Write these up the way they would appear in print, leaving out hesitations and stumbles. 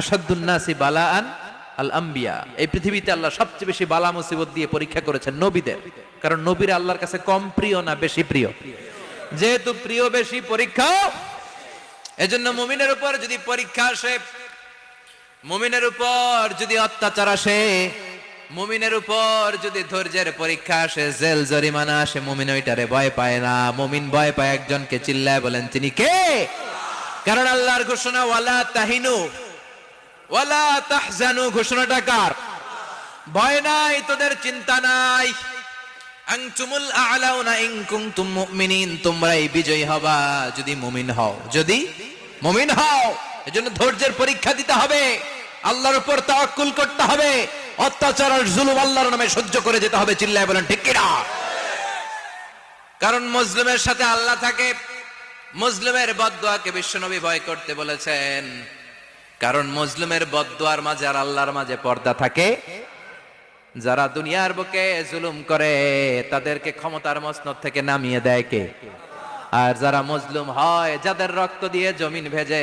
আশাদ্দুন নাসি বালাআন আল আম্বিয়া। এই পৃথিবীতে আল্লাহ সবচেয়ে বেশি বালা মুসিবত দিয়ে পরীক্ষা করেছেন নবীদের, কারণ নবীরা আল্লাহর কাছে কম প্রিয় না বেশি প্রিয়? যেহেতু প্রিয় বেশি, পরীক্ষা। এজন্য মুমিনের উপর যদি পরীক্ষা আসে, মুমিনের উপর যদি অত্যাচার আসে, মুমিনের উপর যদি ধৈর্যের পরীক্ষা আসে, জেল জরিমানা আসে, মুমিন ওইটারে ভয় পায় না। মুমিন ভয় পায় একজনকে, চিল্লায় বলেন তিনি কে? কারণ আল্লাহর ঘোষণা ওয়ালা তাহিনু ওয়ালা তাহজানু, ঘোষণাটা কার? ভয় নাই, তোদের চিন্তা নাই। আনতুমুল আ'লাউনা ইন কুনতুম মুমিনিন, তোমরাই বিজয়ী হবা যদি মুমিন হও, যদি মুমিন হও। এজন্য ধৈর্যের পরীক্ষা দিতে হবে, আল্লাহর উপর তাওয়াক্কুল করতে হবে, অত্যাচার আর জুলুম আল্লাহর নামে সহ্য করে যেতে হবে। চিল্লায় বলেন ঠিক কিনা? কারণ মুসলিমের সাথে আল্লাহ থাকে। মুসলিমের বদদুয়াকে বিশ্বনবী ভয় করতে বলেছেন, কারণ মুসলিমের বদদুয়ার মাঝে আর আল্লাহর মাঝে পর্দা থাকে। যারা দুনিয়ার বুকে জুলুম করে তাদেরকে ক্ষমতার মসনদ থেকে নামিয়ে দেয় কে? আর যারা মজলুম হয়, যাদের রক্ত দিয়ে জমিন ভেজে,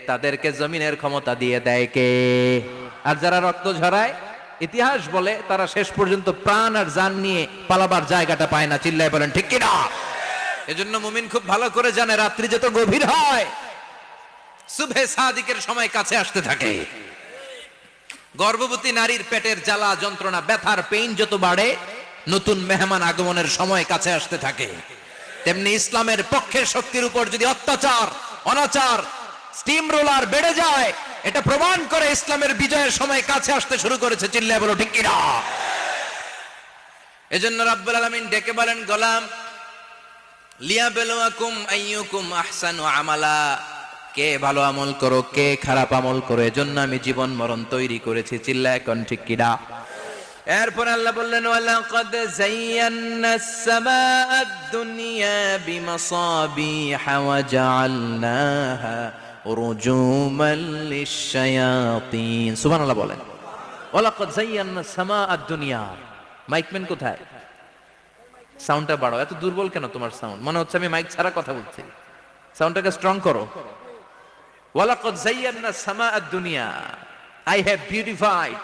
তাদেরকে জমিনের ক্ষমতা দিয়ে দেয় কে? আর যারা রক্ত ঝরায়, ইতিহাস বলে তারা শেষ পর্যন্ত প্রাণ আর জান নিয়ে পালাবার জায়গাটা পায় না। চিল্লায় বলেন ঠিক কিনা? এজন্য মুমিন খুব ভালো করে জানে, রাত্রি যত গভীর হয়, সুবহে সাদিকের সময় কাছে আসতে থাকে। গর্ভবতী নারীর পেটের জ্বালা যন্ত্রণা, ব্যথার পেইন যত বাড়ে, নতুন মেহমান আগমনের সময় কাছে আসতে থাকে। তেমনি ইসলামের পক্ষের শক্তির উপর যদি অত্যাচার, অনাচার, স্টিম রোলার বেড়ে যায়, এটা প্রমাণ করে ইসলামের বিজয়ের সময় কাছে আসতে শুরু করেছে। চিল্লায় বলো ঠিক কিনা? এজন্য রাব্বুল আলামিন ডেকে বলেন, গোলাম লিয়াবলুয়াকুম আইয়ুকুম আহসানু আমালা, কে ভালো আমল করো, কে খারাপ আমল করো, এজন্য আমি জীবন মরণ তৈরি করেছি। চিল্লায় কোন ঠিক কিনা? এরপর আল্লাহ বললেন, ওয়ালাকাদ যায়্যানাস সামাআদ দুনিয়া বিমাসাবিহা ওয়া জাআলনাহা রুজুমান লিশ-শায়াতিন। সুবহানাল্লাহ বলেন। ওয়ালাকাদ যায়্যানাস সামাআদ দুনিয়া। মাইকম্যান কোথায়? সাউন্ডটা বাড়াও। এত দুর্বল কেন তোমার সাউন্ড? মনে হচ্ছে আমি মাইক ছাড়া কথা বলছি। সাউন্ডটাকে স্ট্রং করো। ওয়ালাকাদ যায়্যানাস সামাআদ দুনিয়া, I have beautified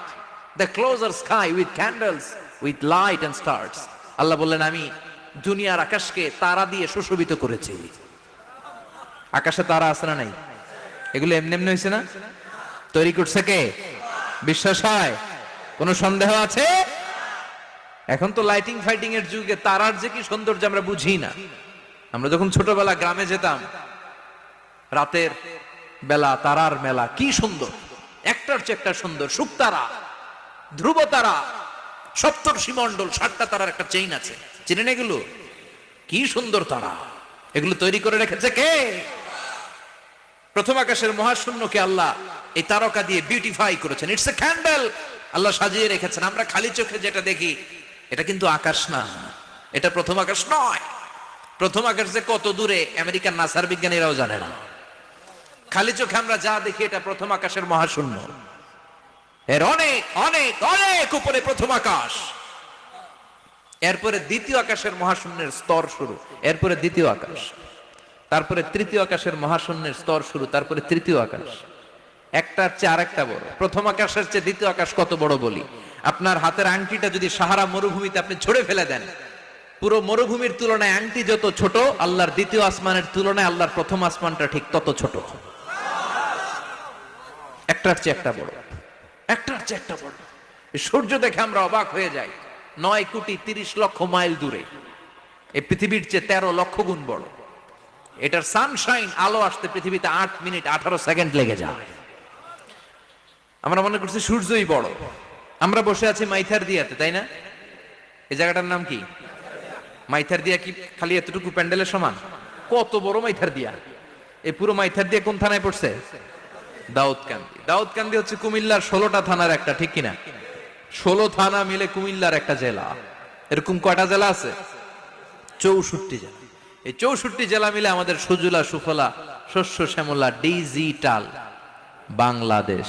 the closer sky with candles, with light and stars. আল্লাহ বললেন, আমি দুনিয়ার আকাশকে তারা দিয়ে সুশোভিত করেছি। আকাশে তারা আছে না নাই? এগুলো এমনি এমনি হয়েছে না? তৈরি করছে কে? বিশ্বাস হয়? কোনো সন্দেহ আছে? এখন তো লাইটিং ফাইটিং এর যুগে তারার যে কি সৌন্দর্য আমরা বুঝি না। আমরা যখন ছোটবেলা গ্রামে যেতাম, রাতের বেলা তারার মেলা, কি সুন্দর, একটার চেয়ে একটা সুন্দর। শুকতারা, ধ্রুব তারা, সপ্তর্ষি মণ্ডল, 7টা তারার একটা চেইন আছে, চিনেন এগুলো? কি সুন্দর তারা! এগুলো তৈরি করে রেখেছে কে? প্রথম আকাশের মহাশূন্যকে আল্লাহ এই তারকা দিয়ে বিউটিফাই করেছেন। It's a candle. আল্লাহ সাজিয়ে রেখেছেন। আমরা খালি চোখে যেটা দেখি, এটা কিন্তু আকাশ না, এটা প্রথম আকাশ নয়। প্রথম আকাশ যে কত দূরে আমেরিকার নাসার বিজ্ঞানীরাও জানে না। খালি চোখে আমরা যা দেখি, এটা প্রথম আকাশের মহাশূন্য। এর অনেক অনেক অনেক উপরে প্রথম আকাশ। এরপরে দ্বিতীয় আকাশের মহাশূন্যের স্তর শুরু, এরপরে দ্বিতীয় আকাশ, তারপরে তৃতীয় আকাশের মহাশূন্যের স্তর শুরু, তারপরে তৃতীয় আকাশ। একটার চেয়ে আরেকটা বড়। প্রথম আকাশের চেয়ে দ্বিতীয় আকাশ কত বড় বলি, আপনার হাতের আংটিটা যদি সাহারা মরুভূমিতে আপনি ছড়ে ফেলে দেন, পুরো মরুভূমির তুলনায় আংটি যত ছোট, আল্লাহর দ্বিতীয় আসমানের তুলনায় আল্লাহর প্রথম আসমানটা ঠিক তত ছোট। একটার চেয়ে একটা বড়, একটার চেয়ে একটা বড়। সূর্য দেখে আমরা অবাক হয়ে যাই। 9,30,00,000 মাইল দূরে, এই পৃথিবীর চেয়ে 13 লক্ষ গুণ বড়। এটার সানশাইন, আলো আসতে পৃথিবীতে 8 মিনিট 18 সেকেন্ড লেগে যায়। আমরা মনে করছি সূর্যই বড়। আমরা বসে আছি মাইথার দিয়াতে, তাই না? এই জায়গাটার নাম কি? মাইথার দিয়া। কি খালি এতটুকু প্যান্ডেলের সমান? কত বড় মাইথার দিয়া! এই পুরো মাইথার দিয়া কোন থানায় পড়ছে? দাউদকান্দি। দাউদকান্দি হচ্ছে কুমিল্লার 16টা থানার একটা, ঠিক কিনা? 16 থানা মিলে কুমিল্লার একটা জেলা। এরকম কয়টা জেলা আছে? 64 জেলা। এই 64 জেলা মিলে আমাদের সুজলা সুফলা শস্য শ্যামলা ডিজিটাল বাংলাদেশ।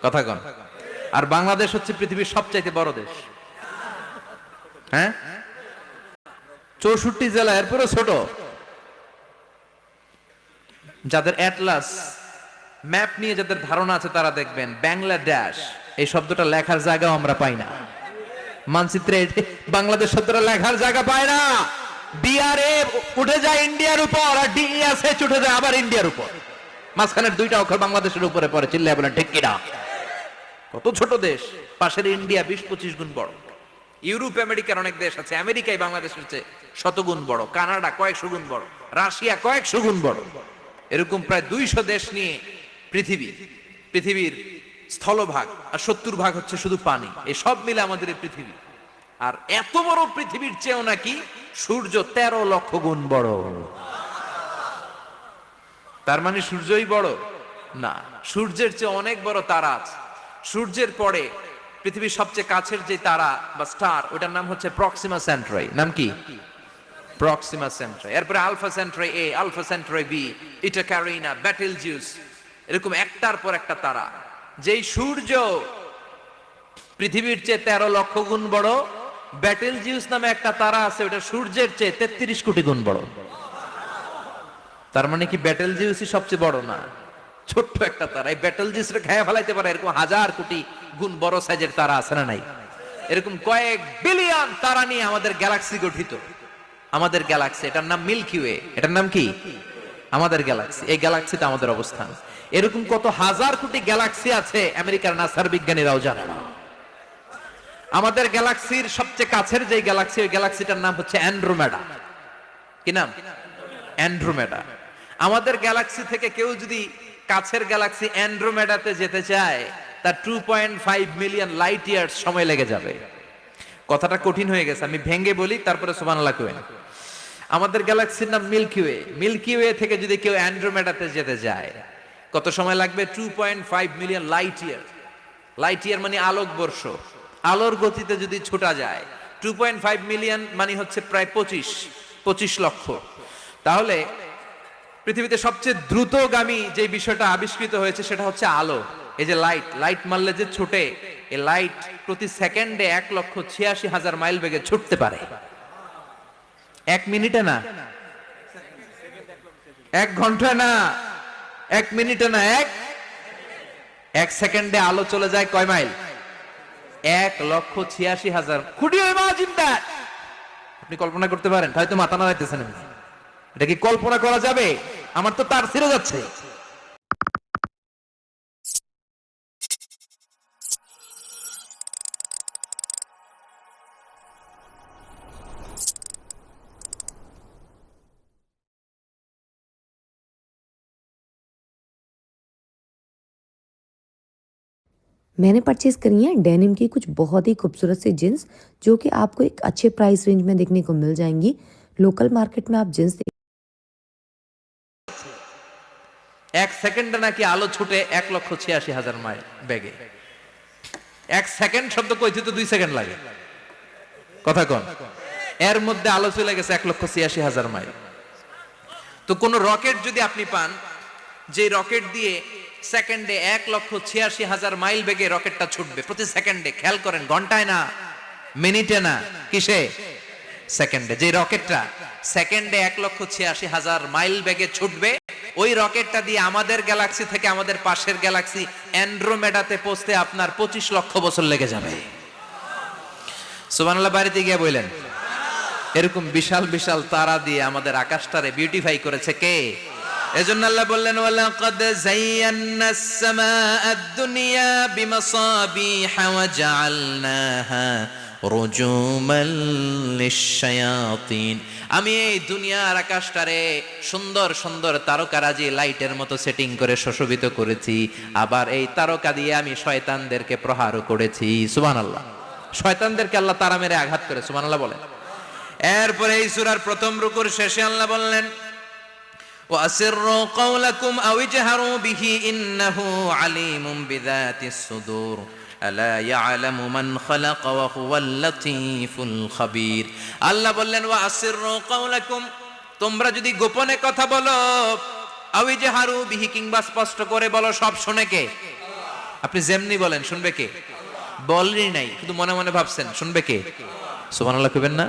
কথা কন। আর বাংলাদেশ হচ্ছে পৃথিবীর সবচাইতে বড় দেশ। হ্যাঁ, 64 জেলা, এরপরে ছোট। যাদের অ্যাটলাস ম্যাপ নিয়ে যাদের ধারণা আছে তারা দেখবেন বাংলাদেশ এই শব্দটা লেখার জায়গাও আমরা পাই না। মানচিত্রে বাংলাদেশ শব্দটা লেখার জায়গা পায় না। ডিআরএ উঠে যায় ইন্ডিয়ার উপর, আর ডিএসএচ উঠে যায় আবার ইন্ডিয়ার উপর। মাঝখানের দুইটা অক্ষর বাংলাদেশের উপরে পড়ে। চিল্লায় বলেন ঠিক কিনা? কত ছোট দেশ, পাশের ইন্ডিয়া 20-25 গুণ বড়। ইউরোপ আমেরিকার অনেক দেশ আছে, আমেরিকায় বাংলাদেশের চেয়ে শতগুণ বড়, কানাডা কয়েকশো গুণ বড়, রাশিয়া কয়েকশো গুণ বড়। এরকম প্রায় 200 দেশ নিয়ে পৃথিবীর স্থলভাগ, আর 70% হচ্ছে শুধু পানি। এই সব মিলে আমাদের এই পৃথিবী। আর এত বড় পৃথিবীর চেয়েও নাকি সূর্য 13 লক্ষ গুণ বড়। তার মানে সূর্যই বড় না, সূর্যের চেয়ে অনেক বড় তারা আছে। সূর্যের পরে পৃথিবীর সবচেয়ে কাছের যে তারা বা স্টার, ওটার নাম হচ্ছে প্রক্সিমা সেন্ট্রাই। নাম কি? প্রক্সিমা সেন্ট্রাই। এরপরে আলফা সেন্ট্রাই এ, আলফা সেন্ট্রাই বি, ইটা ক্যারিনা, ব্যাটেলজিউস, এরকম একটার পর একটা তারা। যেই সূর্য পৃথিবীর চেয়ে 13 লক্ষ গুণ বড়, ব্যাটেলজিউস নামে একটা তারা আছে, ওটা সূর্যের চেয়ে 33 কোটি গুণ বড়। তার মানে কি ব্যাটেলজিউসই সবচেয়ে বড় না? ছোট্ট একটা তারা। এই ব্যাটেলজিউসরে খেয়ে ফেলাইতে পারে এরকম 1000 কোটি গুণ বড় সাইজের তারা আছে না নাই? এরকম কয়েক বিলিয়ন তারা নিয়ে আমাদের গ্যালাক্সি গঠিত। আমাদের গ্যালাক্সি, এটার নাম মিল্কি ওয়ে। এটার নাম কি? আমাদের গ্যালাক্সি। এই গ্যালাক্সিতে আমাদের অবস্থান। এরকম কত হাজার কোটি গ্যালাক্সি আছে আমেরিকার নাসার বিজ্ঞানীরাও জানে না। আমাদের গ্যালাক্সির সবচেয়ে কাছের যে গ্যালাক্সি, ওই গ্যালাক্সিটার নাম হচ্ছে অ্যান্ড্রোমেডা। কি নাম? অ্যান্ড্রোমেডা। আমাদের গ্যালাক্সি থেকে কেউ যদি কাছের গ্যালাক্সি অ্যান্ড্রোমেডাতে যেতে চায়, তার 2.5 মিলিয়ন লাইট ইয়ার্স সময় লেগে যাবে। কথাটা কঠিন হয়ে গেছে, আমি ভেঙে বলি, তারপরে সুবহানাল্লাহ কইবেন। আমাদের গ্যালাক্সির নাম মিল্কি ওয়ে। মিল্কি ওয়ে থেকে যদি কেউ অ্যান্ড্রোমেডাতে যেতে যায়, কত সময় লাগবে? 2.5 million light year. Light year মানে আলোক বর্ষ। আলোর গতিতে যদি ছোটা যায়, 2.5 মিলিয়ন মানে হচ্ছে প্রায় 25 লক্ষ। তাহলে পৃথিবীতে সবচেয়ে দ্রুতগামী যে বিষয়টা আবিষ্কৃত হয়েছে সেটা হচ্ছে আলো। এই যে লাইট মারলে যে ছোটে, এই লাইট প্রতি সেকেন্ডে 1,86,000 মাইল বেগে ছুটতে পারে। 1 মিনিটে না, 1 ঘন্টায় না, 1 মিনিটে না, 1 সেকেন্ডে আলো চলে যায় কয় mile? 1,86,000। Could you imagine that? আপনি কল্পনা করতে পারেন? হয়তো মাথা নাড়াইতেছেন। এটা কি কল্পনা করা যাবে? আমার তো তার ছিঁড়ে যাচ্ছে। मैंने परचेज करी हैं डेनिम की कुछ बहुत ही खूबसूरत सी जींस, जो कि आपको एक अच्छे प्राइस रेंज में देखने को मिल जाएंगी। लोकल मार्केट में आप जींस 1 সেকেন্ডে নাকি আলো ছুটে 1,86,000 মাইল বেগে। 1 সেকেন্ড শব্দ কইতে তো 2 সেকেন্ড লাগে। কথা কোন? এর মধ্যে আলো চলে গেছে 1,86,000 মাইল। তো কোন রকেট যদি আপনি পান, যে রকেট দিয়ে সেকেন্ডে 1,86,000 মাইল বেগে রকেটটা ছুটবে প্রতি সেকেন্ডে, খেয়াল করেন, ঘন্টায় না, মিনিটে না, কিসে? সেকেন্ডে। যে রকেটটা সেকেন্ডে 1,86,000 মাইল বেগে ছুটবে, ওই রকেটটা দিয়ে আমাদের গ্যালাক্সি থেকে আমাদের পাশের গ্যালাক্সি অ্যান্ড্রোমেডাতে পৌঁছতে আপনার 25 লক্ষ বছর লেগে যাবে। সুবহানাল্লাহ বাড়িতে গিয়ে বললেন। এরকম বিশাল বিশাল তারা দিয়ে আমাদের আকাশটারে বিউটিফাই করেছে কে? এজন্য আল্লাহ বললেন, ওয়ালাকাদ যায়্যানাস সামাআদ দুনিয়া বিমাসাবিহা ওয়া জাআলনাহা রুজুমান লিশ-শায়াতিন। আমি এই দুনিয়ার আকাশটারে সুন্দর সুন্দর তারকারাজি লাইটের মতো সেটিং করে সুশোভিত করেছি। আবার এই তারকা দিয়ে আমি শয়তানদেরকে প্রহারও করেছি। সুবহানাল্লাহ। শয়তানদেরকে আল্লাহ তারা মেরে আঘাত করে। সুবহানাল্লাহ বলেন। এরপরে এই সূরার প্রথম রুকুর শেষে আল্লাহ বললেন, وَأَسِرُّوا قَوْلَكُمْ أَوْ اجْهَرُوا بِهِ إِنَّهُ عَلِيمٌ بِذَاتِ الصُّدُورِ أَلَا يَعْلَمُ مَنْ خَلَقَ وَهُوَ اللَّطِيفُ الْخَبِيرُ। আল্লাহ বললেন, وَأَسِرُّوا قَوْلَكُمْ, তোমরা যদি গোপনে কথা বলো, أَوْ اجْهَرُوا بِهِ, কিংবা স্পষ্ট করে বলো, সব শুনে কে? আপনি যেমনি বলেন শুনবে কে? বলেনই নাই, শুধু মনে মনে ভাবছেন, শুনবে কে? সুবহানাল্লাহ কইবেন না?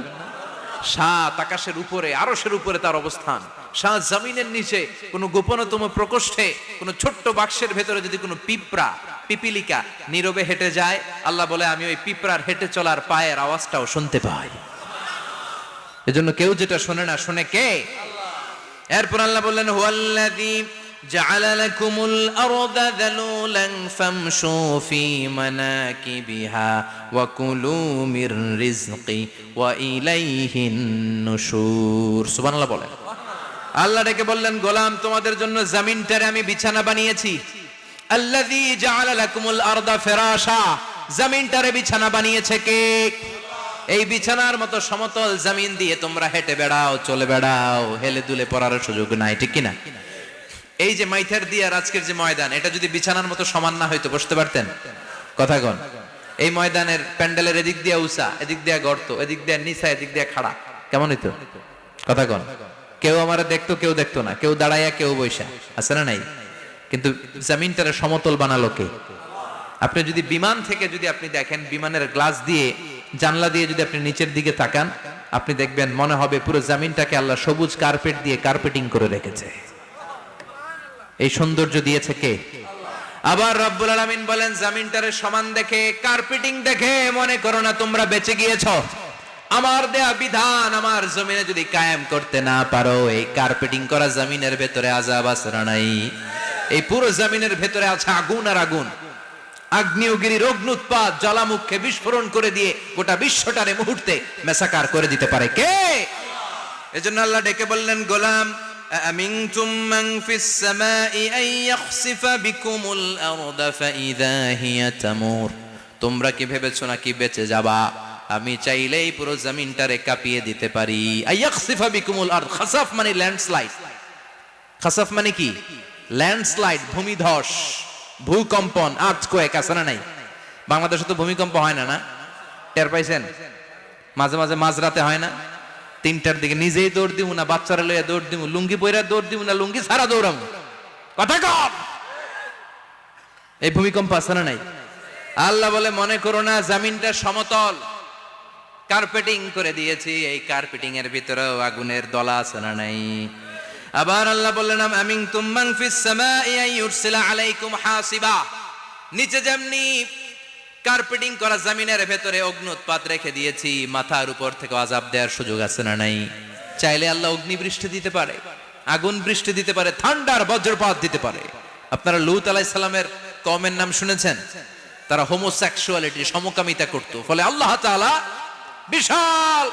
সাত আকাশের উপরে, আরশের উপরে তার অবস্থান, সারা জমিনের নিচে কোনো গোপনতম প্রকোষ্ঠে কোনো ছোট্ট বাক্সের ভেতরে যদি কোনো পিঁপড়া পিপিলিকা নীরবে হেঁটে যায়, আল্লাহ বলে আমি ওই পিঁপড়ার হেঁটে চলার পায়ের আওয়াজটাও শুনতে পাই। এজন্য কেউ যেটা শোনে না, শোনে কে? এরপর আল্লাহ বললেন হুয়াল্লাযী জাআলা লাকুমুল আরদা যালুলান ফামশু ফি মানাকিবিহা ওয়া কুলু মির রিজকি ওয়া ইলাইহিন নুশুর। সুবহানাল্লাহ বলেন। আল্লাহ ডেকে বললেন গোলাম তোমাদের জন্য জমিনটারে আমি বিছানা বানিয়েছি। আল্লাযী জাআলা লাকুমুল আরদা ফিরাশা, জমিনটারে বিছানা বানিয়েছে কে? এই বিছানার মতো সমতল জমিন দিয়ে তোমরা হেঁটে বেড়াও, চলে বেড়াও, হেলে দুলে পড়ার সুযোগ নাই, ঠিক কিনা? এই যে মাইথার দিয়ে আজকের যে ময়দান, এটা যদি বিছানার মতো সমান না হইতো বসতে পারতেন? কথা কন। এই ময়দানের প্যান্ডেলের এদিক দিয়ে উঁচা, এদিক দিয়ে গর্ত, এদিক দিয়ে নিচা, এদিক দিয়ে খাড়া, কেমন হইতো? কথা কন। কেউ আমার দেখতো, কেউ দেখতো না, কেউ দাঁড়াইয়া, কেউ বৈশা, আছে না নাই? কিন্তু জমিনটারে সমতল বানালো কে? আপনি যদি বিমান থেকে যদি আপনি দেখেন, বিমানের গ্লাস দিয়ে জানলা দিয়ে যদি আপনি নিচের দিকে তাকান, আপনি দেখবেন মনে হবে পুরো জমিনটাকে আল্লাহ সবুজ কার্পেট দিয়ে কার্পেটিং করে রেখেছে। এই সৌন্দর্য দিয়েছে কে? আবার রব্বুল আলামিন বলেন জমিনটারে সমান দেখে, কার্পেটিং দেখে মনে করো না তোমরা বেঁচে গিয়েছো। আমার দেয়া বিধান আমার জমিনে যদি কায়েম করতে না পারো, এই কার্পেটিং করা জমিনের ভেতরে আযাব আছে না নাই? এই পুরো জমিনের ভেতরে আছে আগুন আর আগুন। আগ্নেয়গিরির অগ্নুৎপাত জ্বালামুখে বিস্ফোরণ করে দিয়ে গোটা বিশ্বটারে মুহূর্তে মেসাকার করে দিতে পারে কে? এজন্য আল্লাহ ডেকে বললেন গোলাম আমিনতুম মান ফিস সামাই আন ইয়াখসিফা বিকুমুল আরদা ফাইযা হিয়া তামুর। তোমরা কি ভেবেছো নাকি বেঁচে যাবা? আমি চাইলেই পুরো জমিনটারে কাঁপিয়ে দিতে পারি। আন ইয়াখসিফা বিকুমুল আরদ, খাসাফ মানে ল্যান্ডস্লাইড। খাসাফ মানে কি? ল্যান্ডস্লাইড, ভূমিধস, ভূকম্পন, আর্থকোয়েক, আছে না নাই? বাংলাদেশে তো ভূমিকম্প হয় না, না? টের পাইছেন? মাঝে মাঝে মাঝরাতে হয় না? 3টার দিকে নিজেই দৌড় দিব না বাচ্চারা লইয়া দৌড় দিব, লুঙ্গি পইরা দৌড় দিব না লুঙ্গি ছাড়া দৌড়াম, কথা কম। এই ভূমিকম্প আছে না নাই? আল্লাহ বলে মনে করো না জমিনটা সমতল, কার্পেটিং করে দিয়েছি। এই কার্পেটিং এর ভিতরেও আগুনের দলা আছে না নাই? আবার আল্লাহ বললেন আমিনতুম মান ফিস সামাই আন ইউরসিলা আলাইকুম হাসিবা। নিচে যেমনি কার্পেটিং করা জমিনের ভেতরে অগ্নুৎপাত রেখে দিয়েছি, মাথার উপর থেকে আযাব দেওয়ার সুযোগ আছে না নাই? চাইলে আল্লাহ অগ্নি বৃষ্টি দিতে পারে, আগুন বৃষ্টি দিতে পারে, ঠান্ডার বজ্রপাত দিতে পারে। আপনারা লূত আলাইহিস সালামের কওমের নাম শুনেছেন? তারা হোমোসেক্সুয়ালিটি, সমকামিতা করত। ফলে আল্লাহ তাআলা বিশাল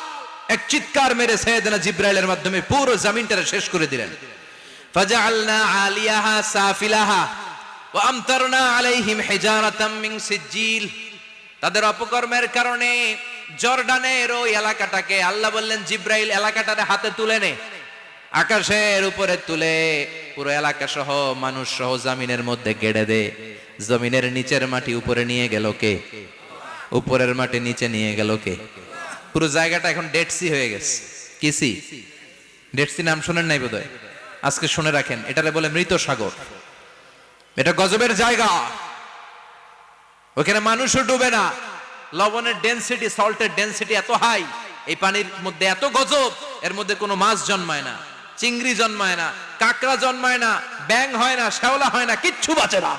এক চিৎকার মেরে সাইয়েদনা জিবরাইলের মাধ্যমে পুরো জমিনটারে শেষ করে দিলেন। ফাজআলনা আলিয়াহা সাফিলাহা ওয়া আমতারনা আলাইহিম হিজারাতাম মিন সিজিল। তাদের অপকর্মের কারণে জর্ডানের ওই এলাকাটাকে আল্লাহ বললেন জিবরাইল এলাকাটারে হাতে তুলে নে, আকাশের উপরে তুলে পুরো এলাকা সহ মানুষ সহ জমিনের মধ্যে গেড়ে দে। জমিনের নিচের মাটি উপরে নিয়ে গেল কে? উপরের মাটি নিচে নিয়ে গেল কে? পুরো জায়গাটা এখন ডেড সি হয়ে গেছে। কি সি? ডেড সি নাম শুনেন নাই বোধহয়? আজকে শুনে রাখেন, এটারে বলে মৃত সাগর। এটা গজবের জায়গা, ওখানে মানুষও ডুবে না। লবণের ডেনসিটি, সল্টের ডেনসিটি এত হাই, এই পানির মধ্যে এত গজব, এর মধ্যে কোনো মাছ জন্মায় না, চিংড়ি জন্মায় না, কাঁকড়া জন্মায় না, ব্যাং হয় না, শ্যাওলা হয় না, কিচ্ছু বাঁচে না।